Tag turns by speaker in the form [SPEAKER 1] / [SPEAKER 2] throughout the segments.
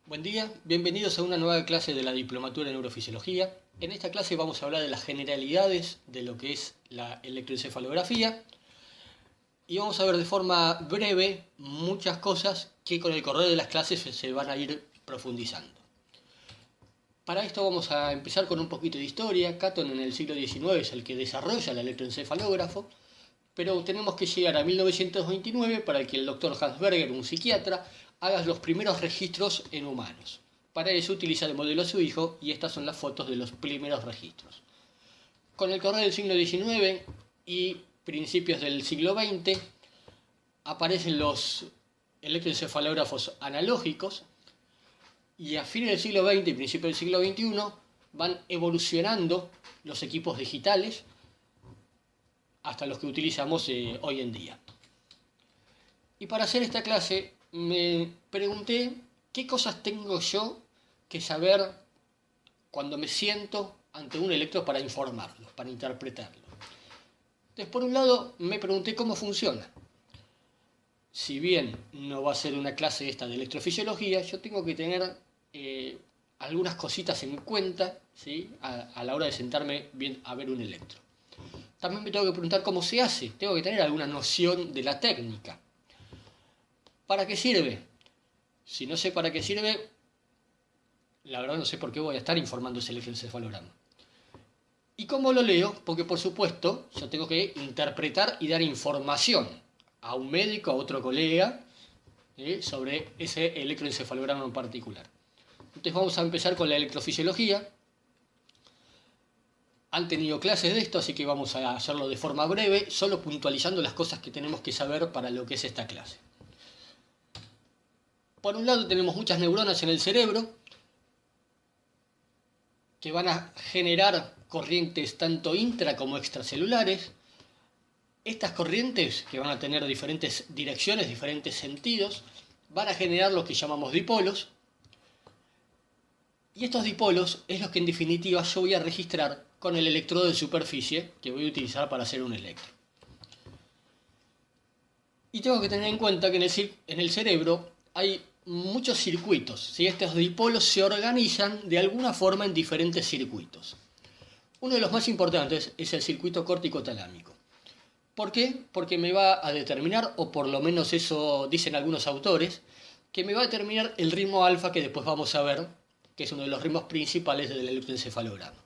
[SPEAKER 1] Buen día, bienvenidos a una nueva clase de la Diplomatura en Neurofisiología. En esta clase vamos a hablar de las generalidades de lo que es la electroencefalografía y vamos a ver de forma breve muchas cosas que con el correr de las clases se van a ir profundizando. Para esto vamos a empezar con un poquito de historia. Catton en el siglo XIX es el que desarrolla el electroencefalógrafo, pero tenemos que llegar a 1929 para que el doctor Hans Berger, un psiquiatra, haga los primeros registros en humanos. Para eso utiliza de modelo a su hijo y estas son las fotos de los primeros registros. Con el correr del siglo XIX y principios del siglo XX aparecen los electroencefalógrafos analógicos y a fines del siglo XX y principios del siglo XXI van evolucionando los equipos digitales hasta los que utilizamos hoy en día. Y para hacer esta clase me pregunté qué cosas tengo yo que saber cuando me siento ante un electro para informarlo, para interpretarlo. Entonces, por un lado, me pregunté cómo funciona. Si bien no va a ser una clase esta de electrofisiología, yo tengo que tener algunas cositas en cuenta, ¿sí? a la hora de sentarme bien a ver un electro. También me tengo que preguntar cómo se hace, tengo que tener alguna noción de la técnica. ¿Para qué sirve? Si no sé para qué sirve, la verdad no sé por qué voy a estar informando ese electroencefalograma. ¿Y cómo lo leo? Porque por supuesto yo tengo que interpretar y dar información a un médico, a otro colega, sobre ese electroencefalograma en particular. Entonces vamos a empezar con la electrofisiología. Han tenido clases de esto, así que vamos a hacerlo de forma breve, solo puntualizando las cosas que tenemos que saber para lo que es esta clase. Por un lado tenemos muchas neuronas en el cerebro que van a generar corrientes tanto intra como extracelulares. Estas corrientes, que van a tener diferentes direcciones, diferentes sentidos, van a generar lo que llamamos dipolos. Y estos dipolos es lo que en definitiva yo voy a registrar con el electrodo de superficie que voy a utilizar para hacer un electro. Y tengo que tener en cuenta que en el cerebro hay muchos circuitos, ¿sí? Estos dipolos se organizan de alguna forma en diferentes circuitos. Uno de los más importantes es el circuito córtico-talámico. ¿Por qué? Porque me va a determinar, o por lo menos eso dicen algunos autores, que me va a determinar el ritmo alfa que después vamos a ver, que es uno de los ritmos principales del electroencefalograma.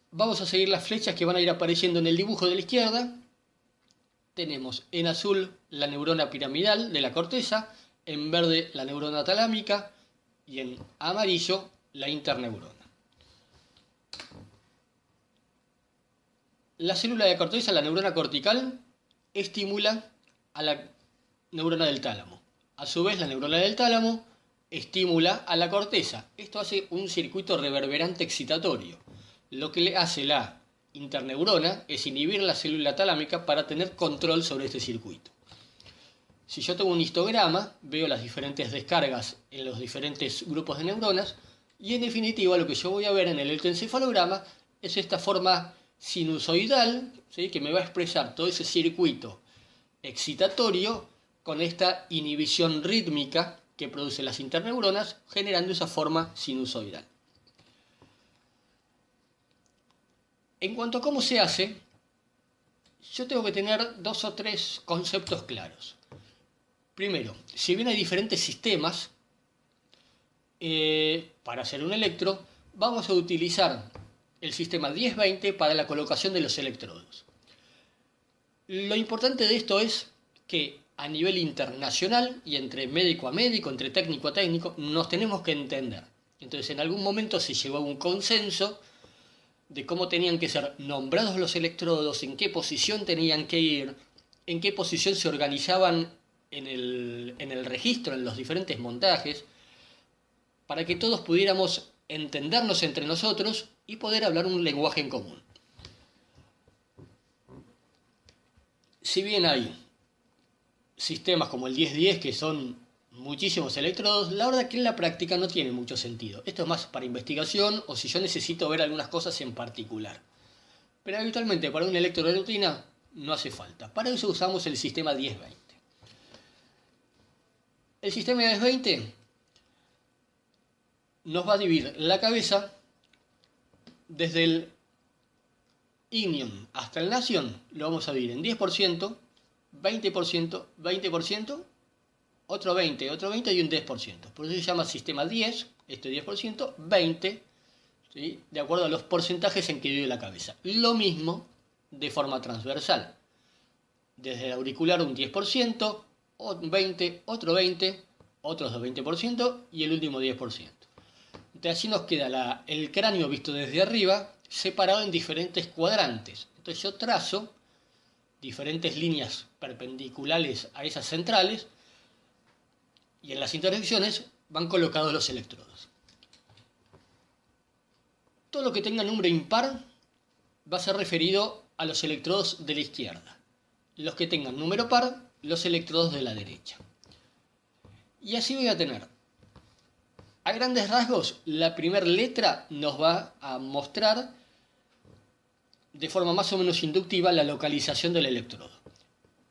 [SPEAKER 1] Vamos a seguir las flechas que van a ir apareciendo en el dibujo de la izquierda. Tenemos en azul la neurona piramidal de la corteza, en verde la neurona talámica y en amarillo la interneurona. La célula de la corteza, la neurona cortical, estimula a la neurona del tálamo. A su vez, la neurona del tálamo estimula a la corteza. Esto hace un circuito reverberante excitatorio. Lo que le hace la interneurona es inhibir la célula talámica para tener control sobre este circuito. Si yo tengo un histograma, veo las diferentes descargas en los diferentes grupos de neuronas y en definitiva lo que yo voy a ver en el electroencefalograma es esta forma sinusoidal, ¿sí? Que me va a expresar todo ese circuito excitatorio con esta inhibición rítmica que producen las interneuronas generando esa forma sinusoidal. En cuanto a cómo se hace, yo tengo que tener dos o tres conceptos claros. Primero, si bien hay diferentes sistemas para hacer un electro, vamos a utilizar el sistema 10-20 para la colocación de los electrodos. Lo importante de esto es que a nivel internacional y entre médico a médico, entre técnico a técnico, nos tenemos que entender. Entonces, en algún momento se llegó a un consenso de cómo tenían que ser nombrados los electrodos, en qué posición tenían que ir, en qué posición se organizaban en el registro, en los diferentes montajes, para que todos pudiéramos entendernos entre nosotros y poder hablar un lenguaje en común. Si bien hay sistemas como el 10-10 que son muchísimos electrodos, la verdad que en la práctica no tiene mucho sentido. Esto es más para investigación o si yo necesito ver algunas cosas en particular. Pero habitualmente para un electro de rutina no hace falta. Para eso usamos el sistema 10-20. El sistema IAS 20 nos va a dividir la cabeza desde el Inion hasta el Nation, lo vamos a dividir en 10%, 20%, 20%, otro 20, otro 20 y un 10%. Por eso se llama sistema 10, este 10%, 20, ¿sí? De acuerdo a los porcentajes en que vive la cabeza. Lo mismo de forma transversal. Desde el auricular un 10%, un 20, otro 20, otros 20% y el último 10%. Entonces así nos queda el cráneo visto desde arriba, separado en diferentes cuadrantes. Entonces yo trazo diferentes líneas perpendiculares a esas centrales y en las intersecciones van colocados los electrodos. Todo lo que tenga número impar va a ser referido a los electrodos de la izquierda. Los que tengan número par, los electrodos de la derecha. Y así voy a tener, a grandes rasgos, la primera letra nos va a mostrar de forma más o menos inductiva la localización del electrodo.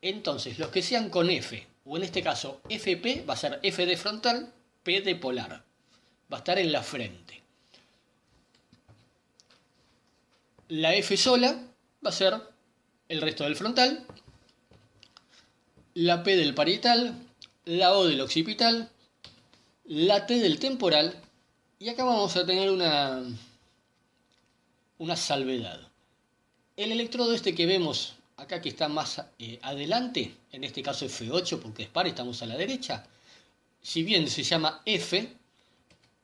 [SPEAKER 1] Entonces, los que sean con F, o en este caso FP, va a ser F de frontal, P de polar. Va a estar en la frente. La F sola va a ser el resto del frontal. La P del parietal, la O del occipital, la T del temporal, y acá vamos a tener una salvedad. El electrodo este que vemos acá, que está más adelante, en este caso F8 porque es par, estamos a la derecha, si bien se llama F,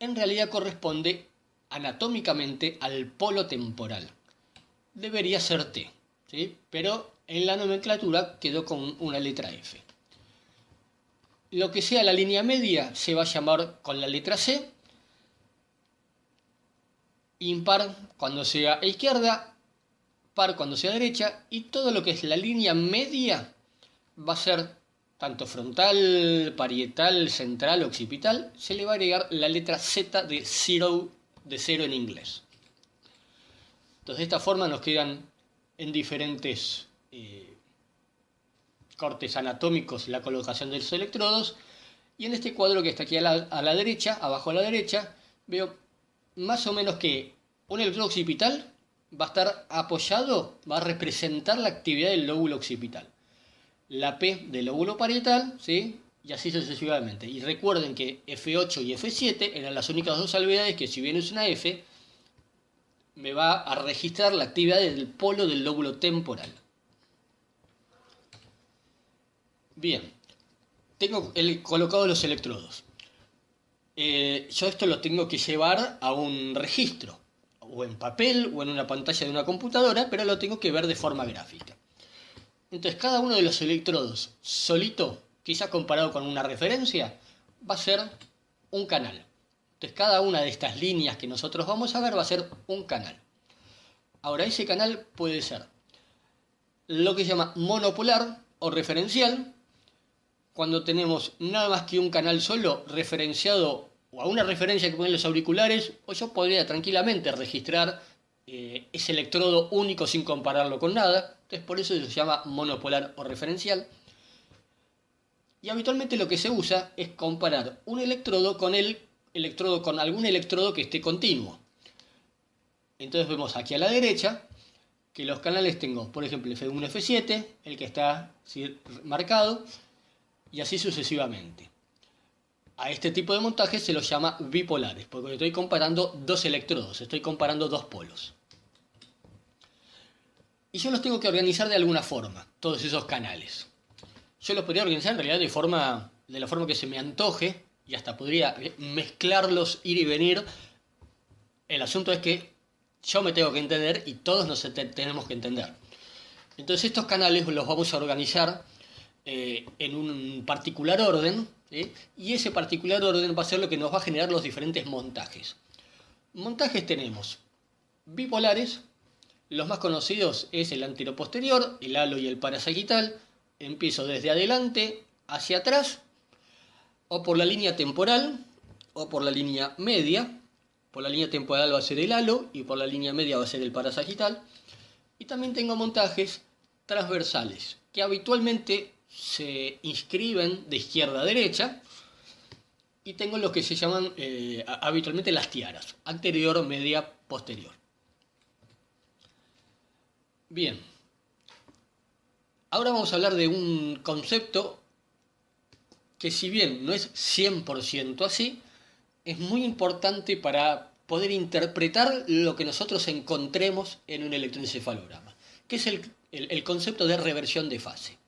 [SPEAKER 1] en realidad corresponde anatómicamente al polo temporal. Debería ser T, ¿sí? Pero en la nomenclatura quedó con una letra F. Lo que sea la línea media se va a llamar con la letra C, impar cuando sea a izquierda, par cuando sea derecha, y todo lo que es la línea media va a ser tanto frontal, parietal, central, occipital, se le va a agregar la letra Z de zero en inglés. Entonces de esta forma nos quedan en diferentes cortes anatómicos la colocación de los electrodos, y en este cuadro que está aquí a la derecha, abajo a la derecha, veo más o menos que un electrodo occipital va a estar apoyado, va a representar la actividad del lóbulo occipital. La P del lóbulo parietal, ¿sí? Y así sucesivamente. Y recuerden que F8 y F7 eran las únicas dos salvedades que, si bien es una F, me va a registrar la actividad del polo del lóbulo temporal. Bien, tengo colocados los electrodos. Yo esto lo tengo que llevar a un registro, o en papel o en una pantalla de una computadora, pero lo tengo que ver de forma gráfica. Entonces cada uno de los electrodos solito, quizá comparado con una referencia, va a ser un canal. Entonces cada una de estas líneas que nosotros vamos a ver va a ser un canal. Ahora ese canal puede ser lo que se llama monopolar o referencial, cuando tenemos nada más que un canal solo referenciado o a una referencia que ponen los auriculares, o yo podría tranquilamente registrar ese electrodo único sin compararlo con nada. Entonces por eso se llama monopolar o referencial. Y habitualmente lo que se usa es comparar un electrodo con algún electrodo que esté continuo. Entonces vemos aquí a la derecha que los canales tengo, por ejemplo, F1, F7, el que está marcado, y así sucesivamente. A este tipo de montajes se los llama bipolares, porque estoy comparando dos electrodos, estoy comparando dos polos. Y yo los tengo que organizar de alguna forma, todos esos canales. Yo los podría organizar en realidad de la forma que se me antoje, y hasta podría mezclarlos, ir y venir. El asunto es que yo me tengo que entender y todos nos tenemos que entender. Entonces estos canales los vamos a organizar en un particular orden, ¿sí? Y ese particular orden va a ser lo que nos va a generar los diferentes montajes. Montajes tenemos bipolares, los más conocidos es el anteroposterior, el halo y el parasagital. Empiezo desde adelante hacia atrás, o por la línea temporal, o por la línea media. Por la línea temporal va a ser el halo y por la línea media va a ser el parasagital. Y también tengo montajes transversales, que habitualmente se inscriben de izquierda a derecha, y tengo lo que se llaman habitualmente las tiaras, anterior, media, posterior. Bien, ahora vamos a hablar de un concepto que, si bien no es 100% así, es muy importante para poder interpretar lo que nosotros encontremos en un electroencefalograma, que es el concepto de reversión de fase.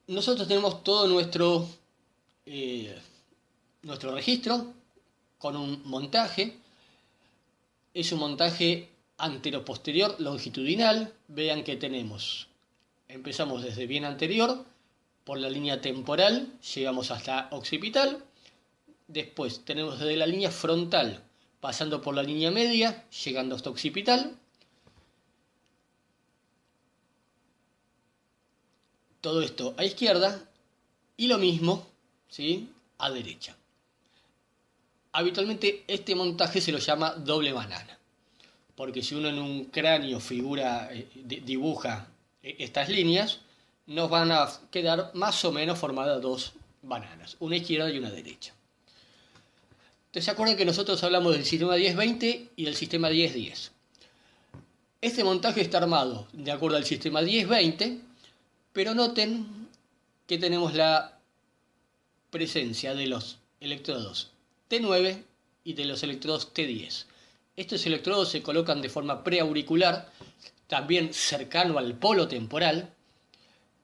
[SPEAKER 1] Nosotros tenemos todo nuestro registro con un montaje. Es un montaje antero-posterior longitudinal. Vean que empezamos desde bien anterior, por la línea temporal, llegamos hasta occipital. Después tenemos desde la línea frontal, pasando por la línea media, llegando hasta occipital. Todo esto a izquierda y lo mismo, ¿sí?, a derecha. Habitualmente este montaje se lo llama doble banana, porque si uno en un cráneo dibuja estas líneas, nos van a quedar más o menos formadas dos bananas, una izquierda y una derecha. Entonces, ¿se acuerdan que nosotros hablamos del sistema 10-20 y del sistema 10-10? Este montaje está armado de acuerdo al sistema 10-20, pero noten que tenemos la presencia de los electrodos T9 y de los electrodos T10. Estos electrodos se colocan de forma preauricular, también cercano al polo temporal,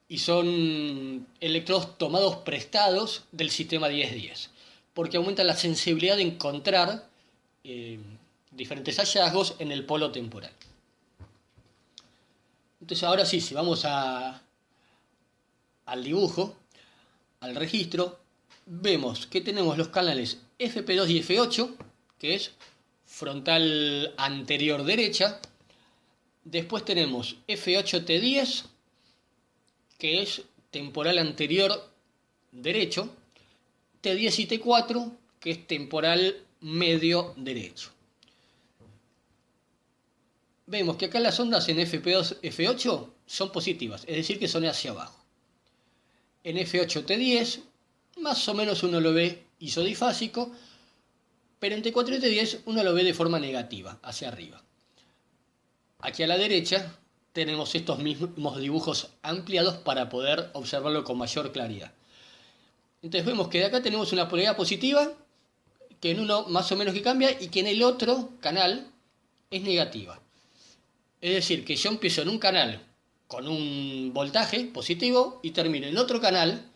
[SPEAKER 1] y son electrodos tomados prestados del sistema 10-10, porque aumenta la sensibilidad de encontrar diferentes hallazgos en el polo temporal. Entonces, ahora sí, si vamos al dibujo, al registro, vemos que tenemos los canales FP2 y F8, que es frontal anterior derecha. Después tenemos F8T10, que es temporal anterior derecho. T10 y T4, que es temporal medio derecho. Vemos que acá las ondas en FP2, F8 son positivas, es decir, que son hacia abajo. En F8T10, más o menos uno lo ve isodifásico, pero en T4 y T10 uno lo ve de forma negativa, hacia arriba. Aquí a la derecha tenemos estos mismos dibujos ampliados para poder observarlo con mayor claridad. Entonces vemos que de acá tenemos una polaridad positiva, que en uno más o menos que cambia, y que en el otro canal es negativa. Es decir, que yo empiezo en un canal con un voltaje positivo y termino en otro canal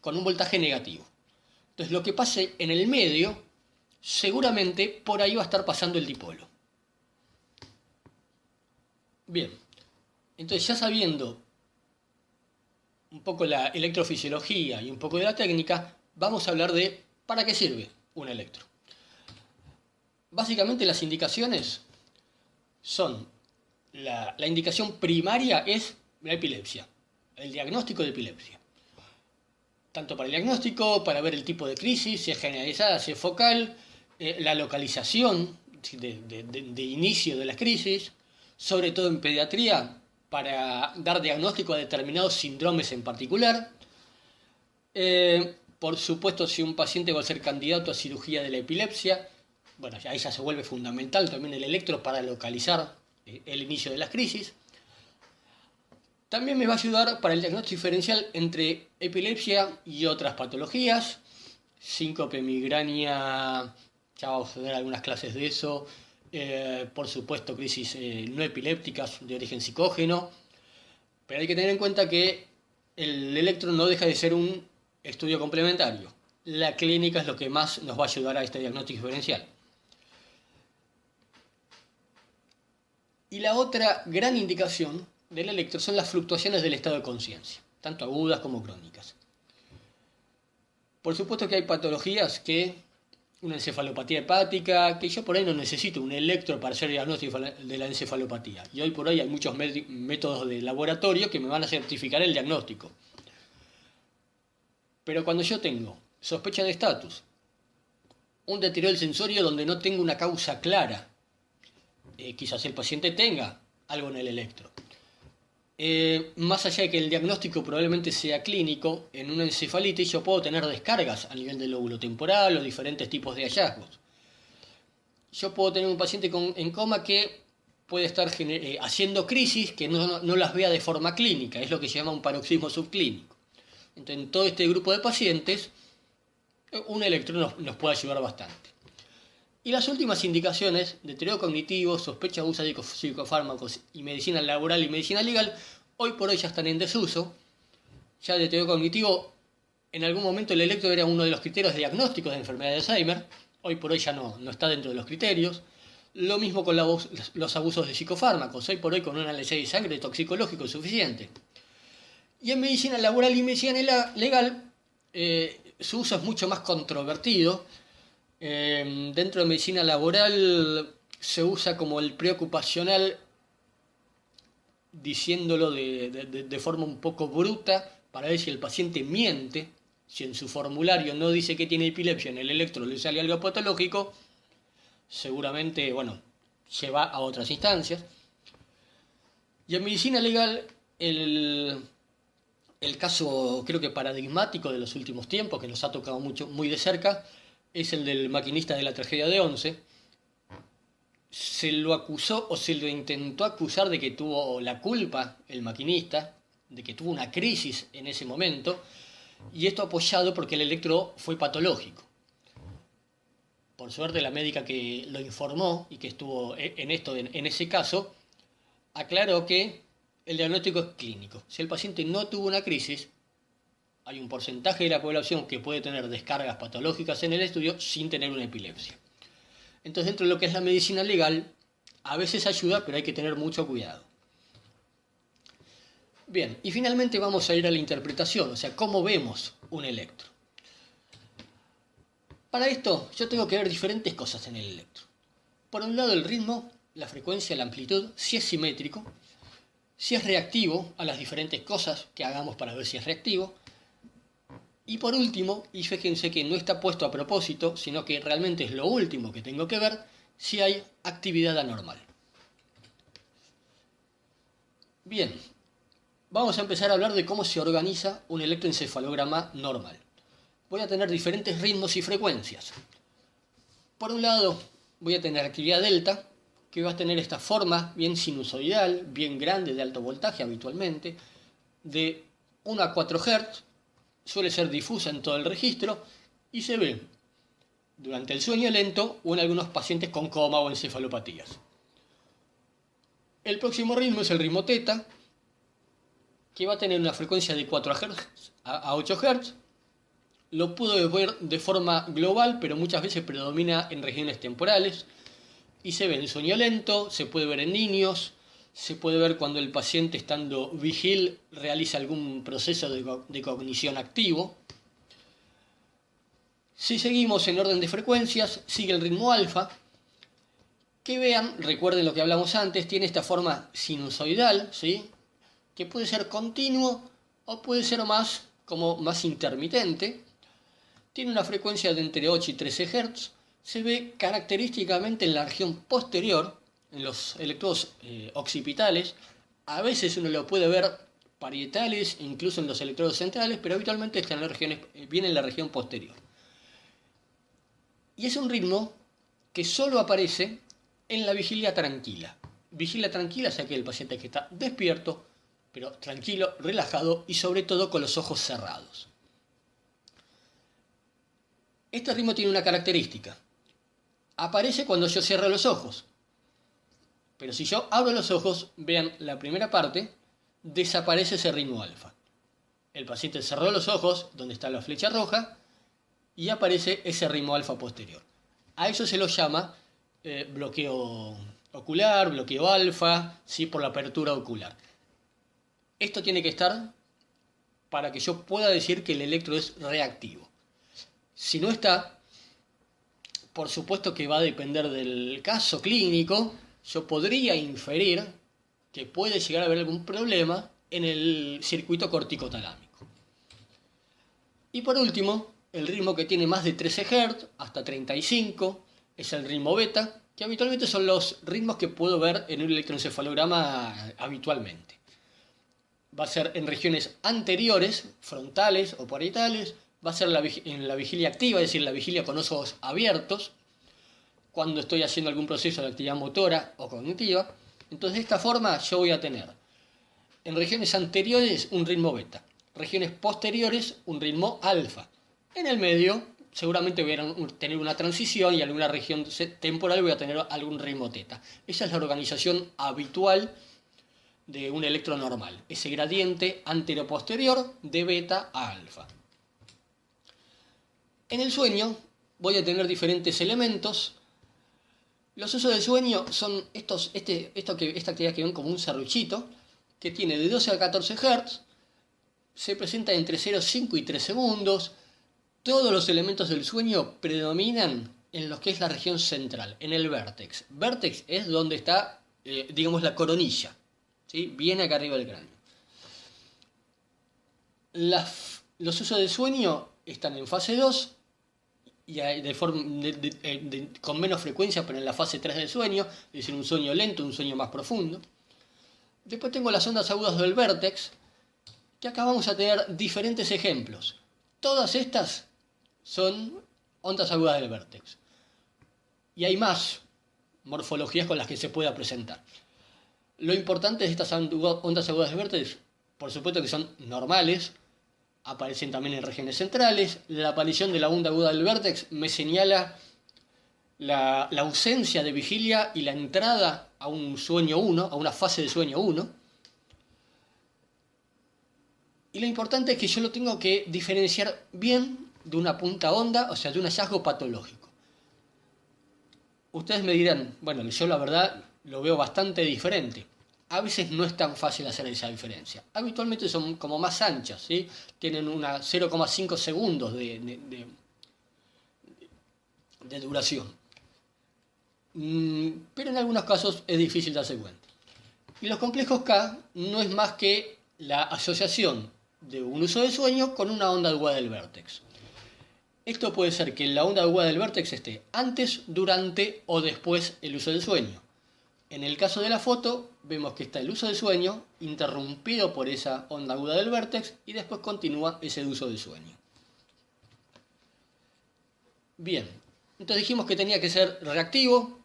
[SPEAKER 1] con un voltaje negativo. Entonces lo que pase en el medio, seguramente por ahí va a estar pasando el dipolo. Bien, entonces ya sabiendo un poco la electrofisiología y un poco de la técnica, vamos a hablar de para qué sirve un electro. Básicamente las indicaciones son, la indicación primaria es la epilepsia, el diagnóstico de epilepsia. Tanto para el diagnóstico, para ver el tipo de crisis, si es generalizada, si es focal, la localización de inicio de la crisis, sobre todo en pediatría, para dar diagnóstico a determinados síndromes en particular. Por supuesto, si un paciente va a ser candidato a cirugía de la epilepsia, bueno, ahí ya se vuelve fundamental también el electro para localizar el inicio de las crisis. También me va a ayudar para el diagnóstico diferencial entre epilepsia y otras patologías, síncope, migraña, ya vamos a ver algunas clases de eso. Por supuesto, crisis no epilépticas de origen psicógeno, pero hay que tener en cuenta que el electro no deja de ser un estudio complementario. La clínica es lo que más nos va a ayudar a este diagnóstico diferencial. Y la otra gran indicación del electro son las fluctuaciones del estado de conciencia, tanto agudas como crónicas. Por supuesto que hay patologías una encefalopatía hepática, que yo por ahí no necesito un electro para hacer diagnóstico de la encefalopatía. Y hoy por hoy hay muchos métodos de laboratorio que me van a certificar el diagnóstico. Pero cuando yo tengo sospecha de estatus, un deterioro del sensorio donde no tengo una causa clara, quizás el paciente tenga algo en el electro. Más allá de que el diagnóstico probablemente sea clínico, en una encefalitis yo puedo tener descargas a nivel del lóbulo temporal o diferentes tipos de hallazgos. Yo puedo tener un paciente en coma que puede estar haciendo crisis que no las vea de forma clínica, es lo que se llama un paroxismo subclínico. Entonces, en todo este grupo de pacientes, un electro nos puede ayudar bastante. Y las últimas indicaciones, deterioro cognitivo, sospecha de uso de psicofármacos y medicina laboral y medicina legal, hoy por hoy ya están en desuso. Ya deterioro cognitivo, en algún momento el electro era uno de los criterios diagnósticos de enfermedad de Alzheimer, hoy por hoy ya no está dentro de los criterios. Lo mismo con los abusos de psicofármacos, hoy por hoy con un análisis de sangre toxicológico es suficiente. Y en medicina laboral y medicina legal, su uso es mucho más controvertido. Dentro de medicina laboral se usa como el preocupacional, diciéndolo de forma un poco bruta, para ver si el paciente miente. Si en su formulario no dice que tiene epilepsia, en el electro le sale algo patológico, seguramente, bueno, se va a otras instancias. Y en medicina legal, el caso creo que paradigmático de los últimos tiempos, que nos ha tocado muy de cerca, es el del maquinista de la tragedia de Once. Se lo acusó o se lo intentó acusar de que tuvo la culpa el maquinista, de que tuvo una crisis en ese momento, y esto apoyado porque el electro fue patológico. Por suerte la médica que lo informó y que estuvo en ese caso, aclaró que el diagnóstico es clínico. Si el paciente no tuvo una crisis, hay un porcentaje de la población que puede tener descargas patológicas en el estudio sin tener una epilepsia. Entonces, dentro de lo que es la medicina legal, a veces ayuda, pero hay que tener mucho cuidado. Bien, y finalmente vamos a ir a la interpretación, o sea, cómo vemos un electro. Para esto, yo tengo que ver diferentes cosas en el electro. Por un lado, el ritmo, la frecuencia, la amplitud, si es simétrico, si es reactivo a las diferentes cosas que hagamos para ver si es reactivo. Y por último, y fíjense que no está puesto a propósito, sino que realmente es lo último que tengo que ver, si hay actividad anormal. Bien, vamos a empezar a hablar de cómo se organiza un electroencefalograma normal. Voy a tener diferentes ritmos y frecuencias. Por un lado, voy a tener actividad delta, que va a tener esta forma bien sinusoidal, bien grande, de alto voltaje habitualmente, de 1 a 4 Hz, suele ser difusa en todo el registro y se ve durante el sueño lento o en algunos pacientes con coma o encefalopatías. El próximo ritmo es el ritmo teta, que va a tener una frecuencia de 4 a 8 Hz. Lo puedo ver de forma global, pero muchas veces predomina en regiones temporales. Y se ve en sueño lento, se puede ver en niños, se puede ver cuando el paciente, estando vigil, realiza algún proceso de cognición activo. Si seguimos en orden de frecuencias, sigue el ritmo alfa, que vean, recuerden lo que hablamos antes, tiene esta forma sinusoidal, ¿sí?, que puede ser continuo o puede ser más intermitente. Tiene una frecuencia de entre 8 y 13 Hz. Se ve característicamente en la región posterior, en los electrodos occipitales. A veces uno lo puede ver parietales, incluso en los electrodos centrales, pero habitualmente está viene en la región posterior. Y es un ritmo que solo aparece en la vigilia tranquila. Vigilia tranquila es aquel paciente que está despierto, pero tranquilo, relajado y sobre todo con los ojos cerrados. Este ritmo tiene una característica. Aparece cuando yo cierro los ojos. Pero si yo abro los ojos, vean la primera parte, desaparece ese ritmo alfa. El paciente cerró los ojos, donde está la flecha roja, y aparece ese ritmo alfa posterior. A eso se lo llama bloqueo ocular, bloqueo alfa, ¿sí?, por la apertura ocular. Esto tiene que estar para que yo pueda decir que el electro es reactivo. Si no está, por supuesto que va a depender del caso clínico. Yo podría inferir que puede llegar a haber algún problema en el circuito corticotalámico. Y por último, el ritmo que tiene más de 13 Hz hasta 35 es el ritmo beta, que habitualmente son los ritmos que puedo ver en un electroencefalograma habitualmente. va a ser en regiones anteriores, frontales o parietales, va a ser en la vigilia activa, es decir, la vigilia con ojos abiertos, cuando estoy haciendo algún proceso de actividad motora o cognitiva. Entonces, de esta forma yo voy a tener en regiones anteriores un ritmo beta, regiones posteriores un ritmo alfa. En el medio seguramente voy a tener una transición y en alguna región temporal voy a tener algún ritmo teta. Esa es la organización habitual de un electro normal, ese gradiente antero-posterior de beta a alfa. En el sueño voy a tener diferentes elementos. Los usos del sueño son esta actividad que ven como un serruchito, que tiene de 12 a 14 Hz, se presenta entre 0,5 y 3 segundos. Todos los elementos del sueño predominan en lo que es la región central, en el vértex. Vértex es donde está, digamos, la coronilla, ¿sí? Viene acá arriba del cráneo. Los usos del sueño están en fase 2 y con menos frecuencia, pero en la fase 3 del sueño, es decir, un sueño lento, un sueño más profundo. Después tengo las ondas agudas del vértex, que acá vamos a tener diferentes ejemplos. Todas estas son ondas agudas del vértex. Y hay más morfologías con las que se pueda presentar. Lo importante de estas ondas agudas del vértex, por supuesto que son normales, aparecen también en regiones centrales. La aparición de la onda aguda del vértex me señala la ausencia de vigilia y la entrada a un sueño 1, a una fase de sueño 1. Y lo importante es que yo lo tengo que diferenciar bien de una punta onda, o sea, de un hallazgo patológico. Ustedes me dirán, bueno, yo la verdad lo veo bastante diferente. A veces no es tan fácil hacer esa diferencia. Habitualmente son como más anchas, ¿sí? Tienen una 0,5 segundos de duración. Pero en algunos casos es difícil darse cuenta. Y los complejos K no es más que la asociación de un uso de sueño con una onda aguda del vértex. Esto puede ser que la onda aguda del vértex esté antes, durante o después el uso del sueño. En el caso de la foto, vemos que está el uso del sueño interrumpido por esa onda aguda del vértex y después continúa ese uso del sueño. Bien, entonces dijimos que tenía que ser reactivo.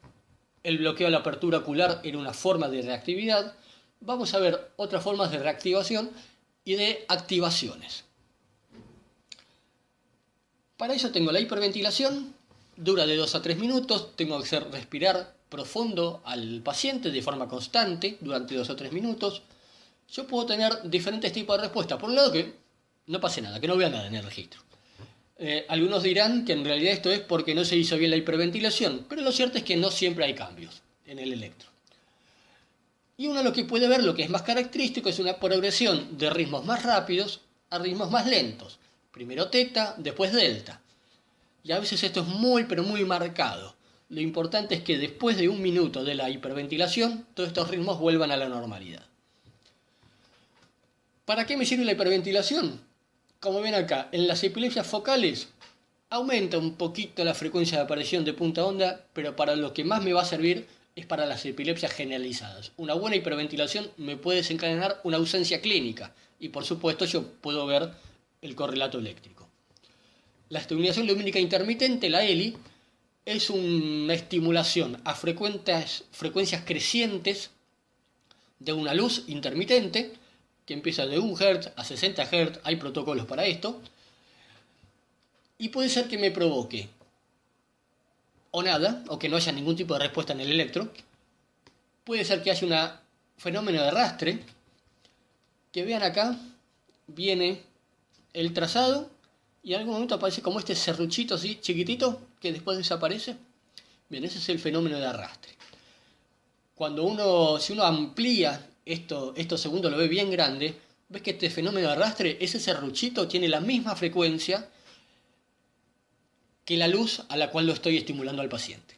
[SPEAKER 1] El bloqueo a la apertura ocular era una forma de reactividad. Vamos a ver otras formas de reactivación y de activaciones. Para eso tengo la hiperventilación, dura de 2 a 3 minutos, tengo que hacer respirar profundo al paciente de forma constante durante 2 o 3 minutos. Yo puedo tener diferentes tipos de respuestas. Por un lado que no pase nada, que no vea nada en el registro. Algunos dirán que en realidad esto es porque no se hizo bien la hiperventilación, pero lo cierto es que no siempre hay cambios en el electro. Y uno lo que puede ver, lo que es más característico, es una progresión de ritmos más rápidos a ritmos más lentos. Primero teta, después delta. Y a veces esto es muy, pero muy marcado. Lo importante es que después de 1 minuto de la hiperventilación, todos estos ritmos vuelvan a la normalidad. ¿Para qué me sirve la hiperventilación? Como ven acá, en las epilepsias focales aumenta un poquito la frecuencia de aparición de punta onda, pero para lo que más me va a servir es para las epilepsias generalizadas. Una buena hiperventilación me puede desencadenar una ausencia clínica y por supuesto yo puedo ver el correlato eléctrico. La estimulación lumínica intermitente, la ELI, es una estimulación a frecuencias crecientes de una luz intermitente que empieza de 1 Hz a 60 Hz, hay protocolos para esto, y puede ser que me provoque o nada, o que no haya ningún tipo de respuesta en el electro. Puede ser que haya un fenómeno de arrastre, que vean acá, viene el trazado y en algún momento aparece como este serruchito así chiquitito que después desaparece. Bien, ese es el fenómeno de arrastre. Si uno amplía estos segundos, lo ve bien grande, ves que este fenómeno de arrastre, ese serruchito tiene la misma frecuencia que la luz a la cual lo estoy estimulando al paciente.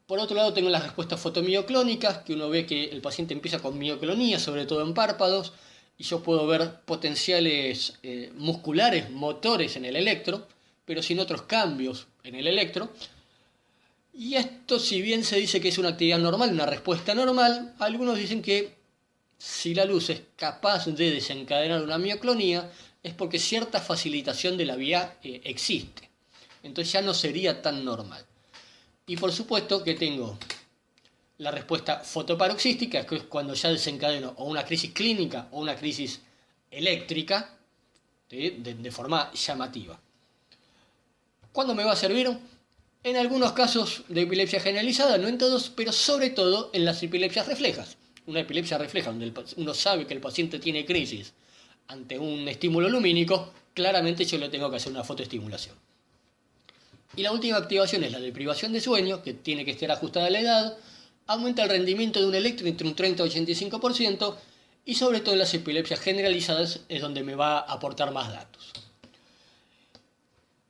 [SPEAKER 1] Por otro lado tengo las respuestas fotomioclónicas, que uno ve que el paciente empieza con mioclonía, sobre todo en párpados, y yo puedo ver potenciales musculares, motores en el electro, pero sin otros cambios en el electro. Y esto, si bien se dice que es una actividad normal, una respuesta normal, algunos dicen que si la luz es capaz de desencadenar una mioclonía, es porque cierta facilitación de la vía existe. Entonces ya no sería tan normal. Y por supuesto que tengo la respuesta fotoparoxística, que es cuando ya desencadeno o una crisis clínica o una crisis eléctrica, ¿sí?, de forma llamativa. ¿Cuándo me va a servir? En algunos casos de epilepsia generalizada, no en todos, pero sobre todo en las epilepsias reflejas. Una epilepsia refleja, donde uno sabe que el paciente tiene crisis ante un estímulo lumínico, claramente yo le tengo que hacer una fotoestimulación. Y la última activación es la de privación de sueño, que tiene que estar ajustada a la edad, aumenta el rendimiento de un electro entre un 30 y 85%, y sobre todo en las epilepsias generalizadas es donde me va a aportar más datos.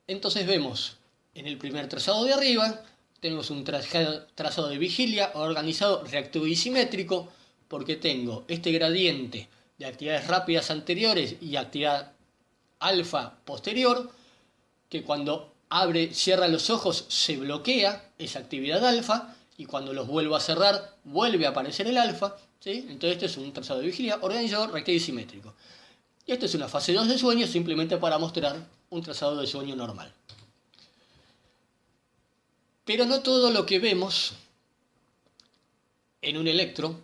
[SPEAKER 1] Entonces vemos en el primer trazado de arriba, tenemos un trazado de vigilia organizado reactivo y simétrico, porque tengo este gradiente de actividades rápidas anteriores y actividad alfa posterior, que cuando abre, cierra los ojos, se bloquea esa actividad alfa, y cuando los vuelvo a cerrar, vuelve a aparecer el alfa, ¿sí? Entonces este es un trazado de vigilia organizado, reactivo y simétrico. Y esto es una fase 2 de sueño, simplemente para mostrar un trazado de sueño normal. Pero no todo lo que vemos en un electro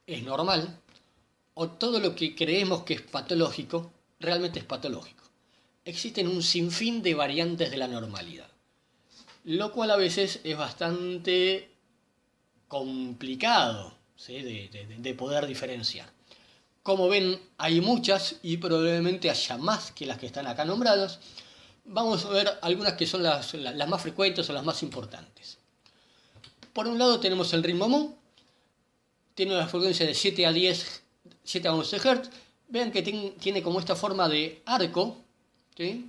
[SPEAKER 1] es normal, o todo lo que creemos que es patológico realmente es patológico. Existen un sinfín de variantes de la normalidad, lo cual a veces es bastante complicado, ¿sí?, de poder diferenciar. Como ven, hay muchas y probablemente haya más que las que están acá nombradas. Vamos a ver algunas que son las más frecuentes o las más importantes. Por un lado tenemos el ritmo MU, tiene una frecuencia de 7 a 11 Hz. Vean que tiene como esta forma de arco, ¿sí?,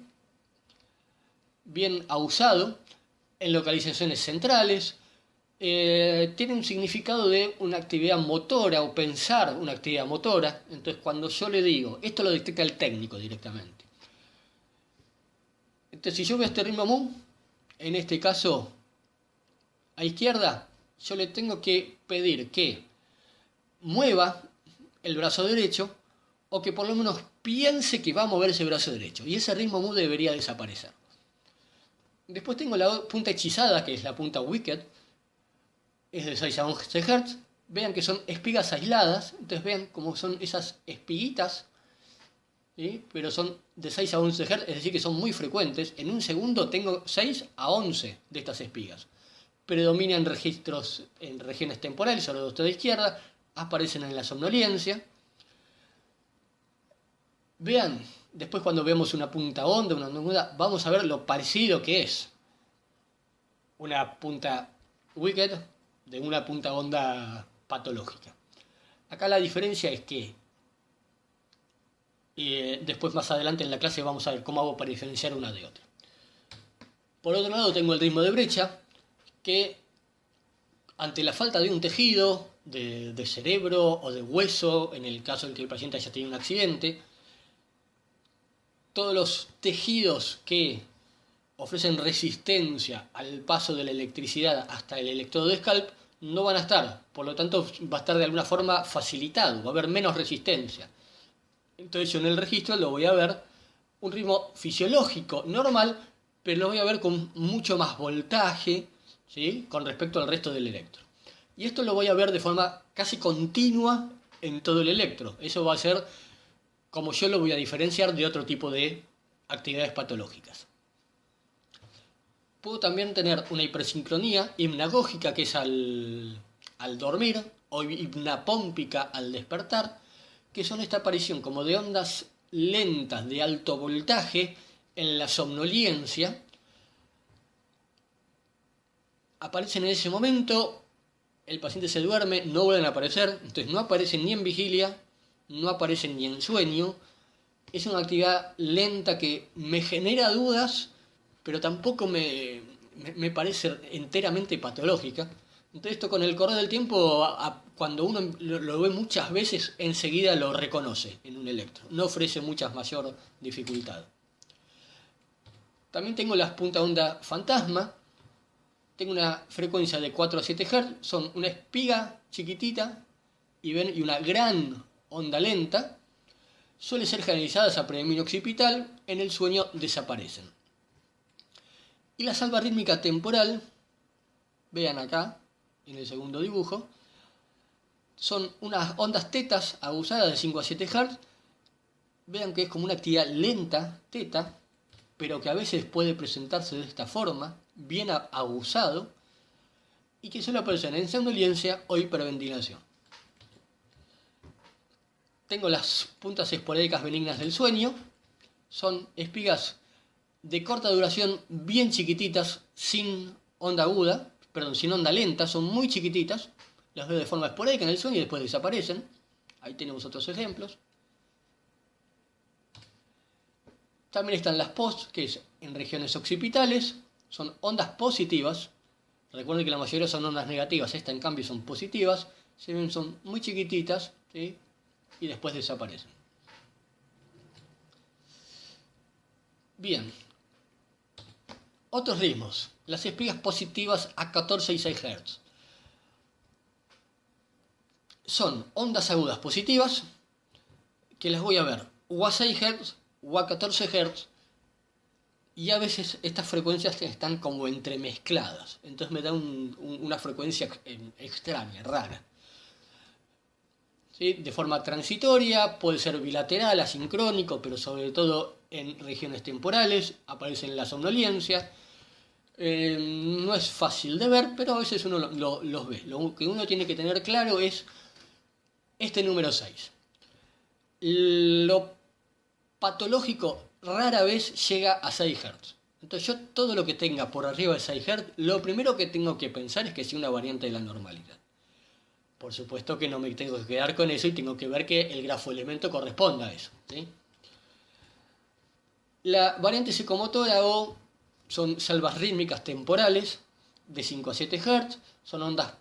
[SPEAKER 1] bien ausado, en localizaciones centrales. Tiene un significado de una actividad motora o pensar una actividad motora. Entonces cuando yo le digo, esto lo detecta el técnico directamente. Entonces si yo veo este ritmo MU, en este caso a izquierda, yo le tengo que pedir que mueva el brazo derecho, o que por lo menos piense que va a mover ese brazo derecho, y ese ritmo MU debería desaparecer. Después tengo la punta hechizada, que es la punta Wicked, es de 6 a 11 Hz. Vean que son espigas aisladas, entonces vean cómo son esas espiguitas, ¿sí?, pero son de 6 a 11 Hz, es decir que son muy frecuentes. En un segundo tengo 6 a 11 de estas espigas. Predominan registros en regiones temporales, sobre todo de izquierda, aparecen en la somnolencia. Vean, después cuando vemos una punta honda, una onda, vamos a ver lo parecido que es una punta Wicked de una punta honda patológica. Acá la diferencia es que después más adelante en la clase vamos a ver cómo hago para diferenciar una de otra. Por otro lado tengo el ritmo de brecha, que ante la falta de un tejido, de cerebro o de hueso, en el caso en que el paciente haya tenido un accidente, todos los tejidos que ofrecen resistencia al paso de la electricidad hasta el electrodo de scalp no van a estar, por lo tanto va a estar de alguna forma facilitado, va a haber menos resistencia. Entonces yo en el registro lo voy a ver un ritmo fisiológico normal, pero lo voy a ver con mucho más voltaje, ¿sí?, con respecto al resto del electro. Y esto lo voy a ver de forma casi continua en todo el electro. Eso va a ser como yo lo voy a diferenciar de otro tipo de actividades patológicas. Puedo también tener una hipersincronía hipnagógica, que es al dormir, o hipnapómpica al despertar, que son esta aparición como de ondas lentas de alto voltaje en la somnolencia. Aparecen en ese momento, el paciente se duerme, no vuelven a aparecer, entonces no aparecen ni en vigilia, no aparecen ni en sueño. Es una actividad lenta que me genera dudas, pero tampoco me parece enteramente patológica. Entonces esto con el correr del tiempo, cuando uno lo ve muchas veces, enseguida lo reconoce en un electro. No ofrece mucha mayor dificultad. También tengo las punta onda fantasma. Tengo una frecuencia de 4 a 7 Hz. Son una espiga chiquitita y una gran onda lenta, suele ser generalizadas a predominio occipital, en el sueño desaparecen. Y la salva rítmica temporal, vean acá, en el segundo dibujo, son unas ondas tetas aguzadas de 5 a 7 Hz. Vean que es como una actividad lenta, teta, pero que a veces puede presentarse de esta forma, bien aguzado, y que suele aparecer en somnolencia o hiperventilación. Tengo las puntas esporádicas benignas del sueño, son espigas de corta duración, bien chiquititas, sin onda aguda, sin onda lenta, son muy chiquititas, las veo de forma esporádica en el sueño y después desaparecen. Ahí tenemos otros ejemplos. También están las post, que es en regiones occipitales, son ondas positivas. Recuerden que la mayoría son ondas negativas, esta en cambio son positivas, se ven, son muy chiquititas, ¿sí? Y después desaparecen. Bien, otros ritmos, las espigas positivas a 14 y 6 Hz. Son ondas agudas positivas, que las voy a ver o a 6 Hz o a 14 Hz, y a veces estas frecuencias están como entremezcladas, entonces me da una frecuencia extraña, rara. ¿Sí? De forma transitoria, puede ser bilateral, asincrónico, pero sobre todo en regiones temporales, aparece en la somnolencia. No es fácil de ver, pero a veces uno los ve. Lo que uno tiene que tener claro es este número 6. Lo patológico rara vez llega a 6 Hz. Entonces yo todo lo que tenga por arriba de 6 Hz, lo primero que tengo que pensar es que sea una variante de la normalidad. Por supuesto que no me tengo que quedar con eso y tengo que ver que el grafoelemento corresponda a eso, ¿sí? La variante psicomotora o son salvas rítmicas temporales de 5 a 7 Hz, son ondas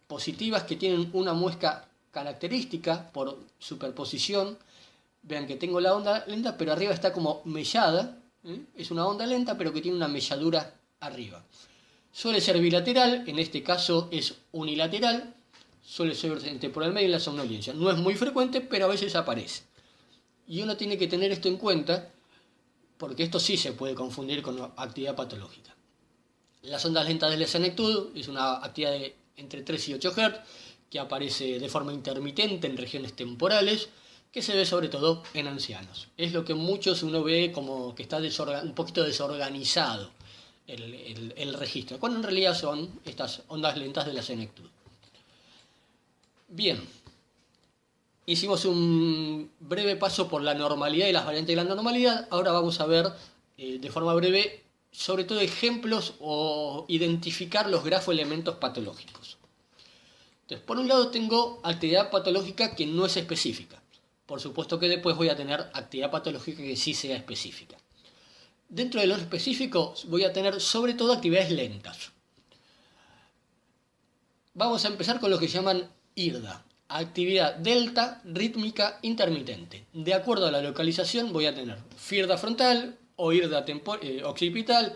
[SPEAKER 1] positivas que tienen una muesca característica por superposición. Vean que tengo la onda lenta, pero arriba está como mellada, ¿eh? Es una onda lenta, pero que tiene una melladura arriba. Suele ser bilateral, en este caso es unilateral, suele ser temporal medio en la somnolencia. No es muy frecuente, pero a veces aparece. Y uno tiene que tener esto en cuenta, porque esto sí se puede confundir con actividad patológica. Las ondas lentas de la senectud es una actividad de entre 3 y 8 Hz, que aparece de forma intermitente en regiones temporales, que se ve sobre todo en ancianos. Es lo que muchos uno ve como que está un poquito desorganizado el registro, cuando en realidad son estas ondas lentas de la senectud. Bien, hicimos un breve paso por la normalidad y las variantes de la normalidad. Ahora vamos a ver de forma breve, sobre todo ejemplos o identificar los grafoelementos patológicos. Entonces, por un lado tengo actividad patológica que no es específica. Por supuesto que después voy a tener actividad patológica que sí sea específica. Dentro de lo específico voy a tener sobre todo actividades lentas. Vamos a empezar con lo que se llaman IRDA, actividad delta rítmica intermitente. De acuerdo a la localización voy a tener FIRDA frontal o IRDA occipital.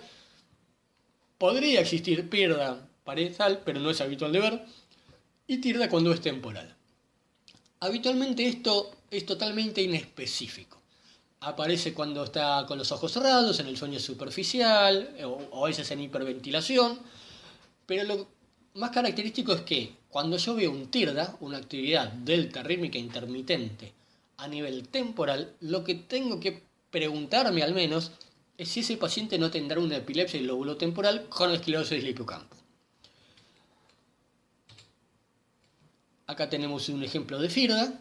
[SPEAKER 1] Podría existir PIRDA parietal, pero no es habitual de ver. Y TIRDA cuando es temporal. Habitualmente esto es totalmente inespecífico. Aparece cuando está con los ojos cerrados, en el sueño superficial, o a veces en hiperventilación. Pero lo más característico es que cuando yo veo un TIRDA, una actividad delta rítmica intermitente a nivel temporal, lo que tengo que preguntarme al menos es si ese paciente no tendrá una epilepsia del lóbulo temporal con esclerosis del hipocampo. Acá tenemos un ejemplo de FIRDA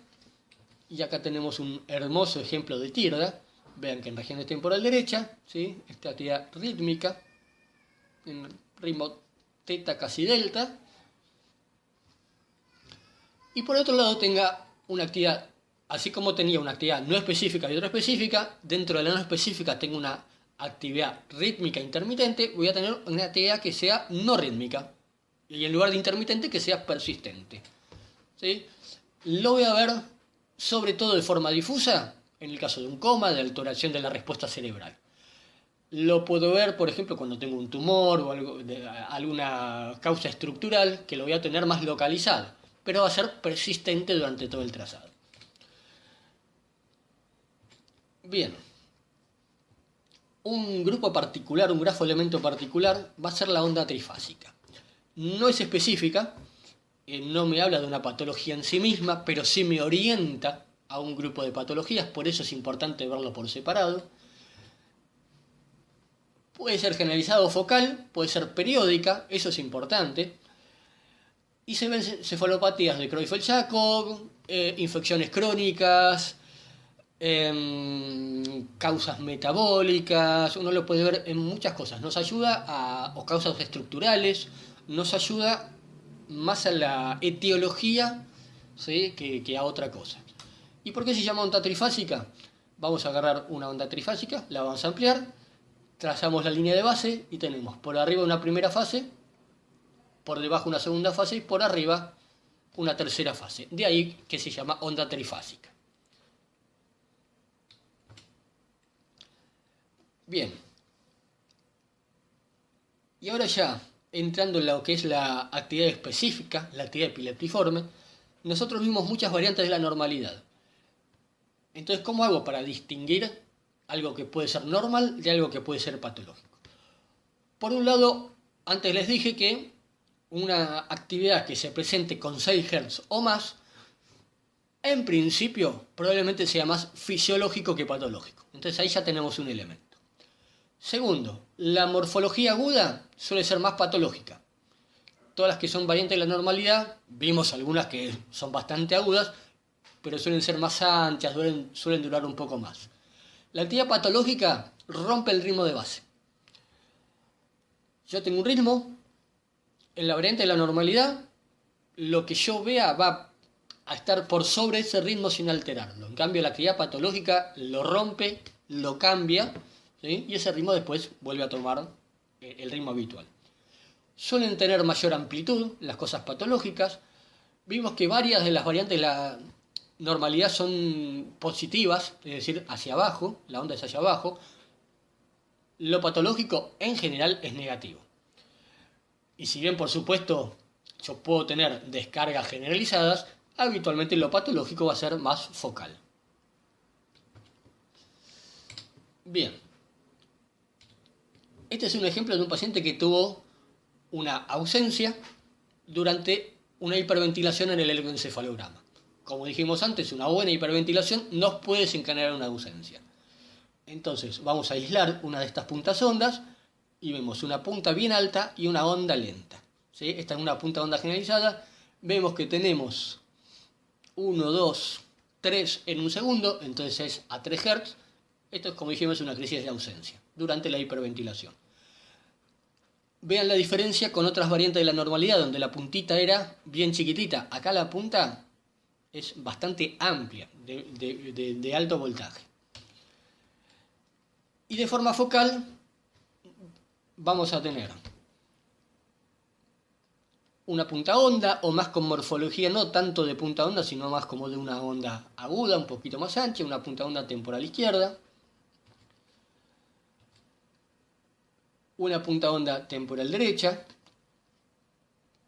[SPEAKER 1] y acá tenemos un hermoso ejemplo de TIRDA. Vean que en regiones temporal derecha, ¿sí? Esta actividad rítmica, en ritmo teta casi delta. Y por otro lado tenga una actividad, así como tenía una actividad no específica y otra específica, dentro de la no específica tengo una actividad rítmica intermitente, voy a tener una actividad que sea no rítmica y en lugar de intermitente que sea persistente. ¿Sí? Lo voy a ver sobre todo de forma difusa en el caso de un coma, de alteración de la respuesta cerebral. Lo puedo ver, por ejemplo, cuando tengo un tumor o alguna causa estructural que lo voy a tener más localizado. pero va a ser persistente durante todo el trazado. Bien, un grupo particular, un grafo elemento particular, va a ser la onda trifásica. No es específica, no me habla de una patología en sí misma, pero sí me orienta a un grupo de patologías, por eso es importante verlo por separado. Puede ser generalizado o focal, puede ser periódica, eso es importante. Y se ven cefalopatías de Creutzfeldt-Jakob, infecciones crónicas, causas metabólicas, uno lo puede ver en muchas cosas. Nos ayuda o causas estructurales, nos ayuda más a la etiología, ¿sí? que a otra cosa. ¿Y por qué se llama onda trifásica? Vamos a agarrar una onda trifásica, la vamos a ampliar, trazamos la línea de base y tenemos por arriba una primera fase, por debajo una segunda fase y por arriba una tercera fase. De ahí que se llama onda trifásica. Bien. Y ahora ya, entrando en lo que es la actividad específica, la actividad epileptiforme, nosotros vimos muchas variantes de la normalidad. Entonces, ¿cómo hago para distinguir algo que puede ser normal de algo que puede ser patológico? Por un lado, antes les dije que una actividad que se presente con 6 Hz o más, en principio, probablemente sea más fisiológico que patológico. Entonces ahí ya tenemos un elemento. Segundo, la morfología aguda suele ser más patológica. Todas las que son variantes de la normalidad, vimos algunas que son bastante agudas, pero suelen ser más anchas, suelen durar un poco más. La actividad patológica rompe el ritmo de base. Yo tengo un ritmo, en la variante de la normalidad, lo que yo vea va a estar por sobre ese ritmo sin alterarlo. En cambio, la actividad patológica lo rompe, lo cambia, ¿sí? Y ese ritmo después vuelve a tomar el ritmo habitual. Suelen tener mayor amplitud las cosas patológicas. Vimos que varias de las variantes de la normalidad son positivas, es decir, hacia abajo, la onda es hacia abajo. Lo patológico en general es negativo. Y si bien, por supuesto, yo puedo tener descargas generalizadas, habitualmente lo patológico va a ser más focal. Bien. Este es un ejemplo de un paciente que tuvo una ausencia durante una hiperventilación en el electroencefalograma. Como dijimos antes, una buena hiperventilación nos puede desencadenar una ausencia. Entonces, vamos a aislar una de estas puntas ondas y vemos una punta bien alta y una onda lenta. ¿Sí? Esta es una punta onda generalizada. Vemos que tenemos 1, 2, 3 en un segundo, entonces es a 3 Hz. Esto es, como dijimos, una crisis de ausencia durante la hiperventilación. Vean la diferencia con otras variantes de la normalidad, donde la puntita era bien chiquitita. Acá la punta es bastante amplia, de alto voltaje. Y de forma focal vamos a tener una punta onda, o más con morfología no tanto de punta onda, sino más como de una onda aguda, un poquito más ancha, una punta onda temporal izquierda, una punta onda temporal derecha.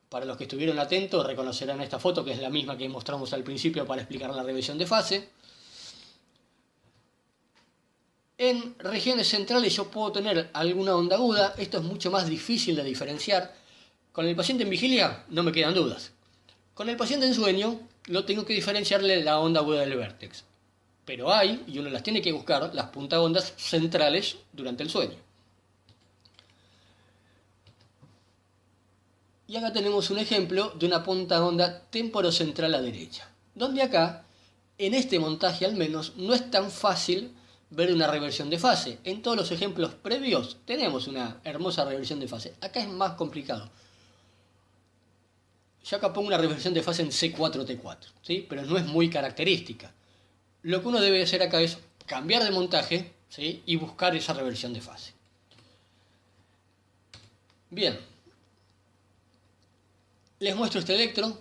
[SPEAKER 1] Para los que estuvieron atentos reconocerán esta foto, que es la misma que mostramos al principio para explicar la revisión de fase. En regiones centrales yo puedo tener alguna onda aguda, esto es mucho más difícil de diferenciar. Con el paciente en vigilia no me quedan dudas. Con el paciente en sueño lo tengo que diferenciarle la onda aguda del vértex. Pero hay, y uno las tiene que buscar, las puntaondas centrales durante el sueño. Y acá tenemos un ejemplo de una punta onda temporocentral a derecha, donde acá, en este montaje al menos, no es tan fácil ver una reversión de fase. En todos los ejemplos previos tenemos una hermosa reversión de fase. Acá es más complicado. Yo acá pongo una reversión de fase en C4T4, ¿sí? Pero no es muy característica. Lo que uno debe hacer acá es cambiar de montaje, ¿sí? Y buscar esa reversión de fase. Bien. Les muestro este electro.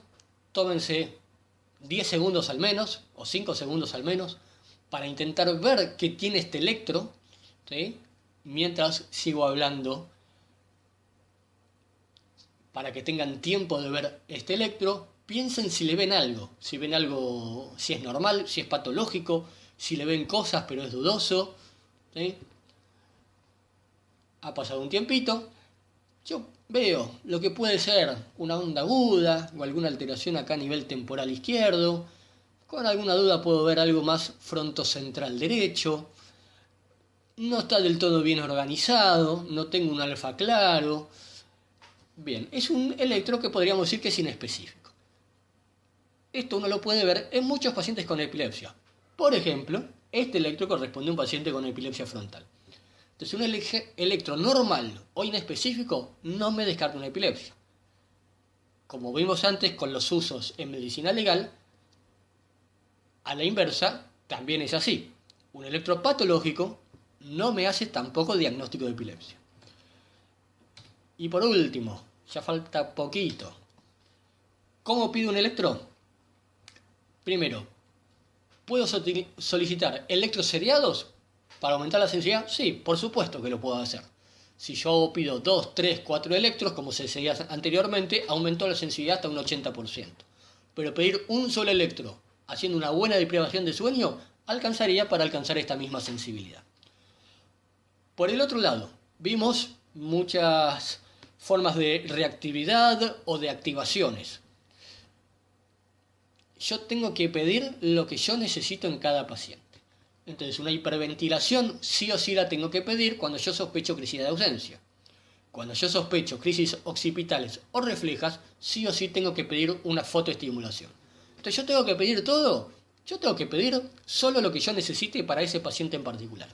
[SPEAKER 1] Tómense 10 segundos al menos, o 5 segundos al menos, para intentar ver qué tiene este electro, ¿sí? Mientras sigo hablando, para que tengan tiempo de ver este electro. piensen si le ven algo, si es normal, si es patológico, si le ven cosas pero es dudoso, ¿sí? Ha pasado un tiempito, yo veo lo que puede ser una onda aguda o alguna alteración acá a nivel temporal izquierdo, con alguna duda puedo ver algo más frontocentral derecho, no está del todo bien organizado, no tengo un alfa claro. Bien, es un electro que podríamos decir que es inespecífico. Esto uno lo puede ver en muchos pacientes con epilepsia. Por ejemplo, este electro corresponde a un paciente con epilepsia frontal. Entonces, un electro normal o inespecífico no me descarta una epilepsia. Como vimos antes con los usos en medicina legal, a la inversa también es así. Un electro patológico no me hace tampoco diagnóstico de epilepsia. Y por último, ya falta poquito. ¿Cómo pido un electro? Primero, ¿puedo solicitar electros seriados para aumentar la sensibilidad? Sí, por supuesto que lo puedo hacer. Si yo pido 2, 3, 4 electros, como se decía anteriormente, aumento la sensibilidad hasta un 80%. Pero pedir un solo electro haciendo una buena deprivación de sueño, alcanzaría para alcanzar esta misma sensibilidad. Por el otro lado, vimos muchas formas de reactividad o de activaciones. Yo tengo que pedir lo que yo necesito en cada paciente. Entonces, una hiperventilación sí o sí la tengo que pedir cuando yo sospecho crisis de ausencia. Cuando yo sospecho crisis occipitales o reflejas, sí o sí tengo que pedir una fotoestimulación. Entonces, ¿yo tengo que pedir todo? Yo tengo que pedir solo lo que yo necesite para ese paciente en particular.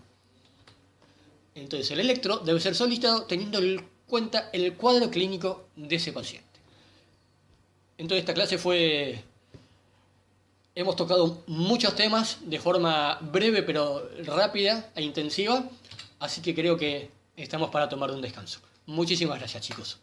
[SPEAKER 1] Entonces, el electro debe ser solicitado teniendo en cuenta el cuadro clínico de ese paciente. Entonces, esta clase hemos tocado muchos temas de forma breve pero rápida e intensiva, así que creo que estamos para tomar un descanso. Muchísimas gracias, chicos.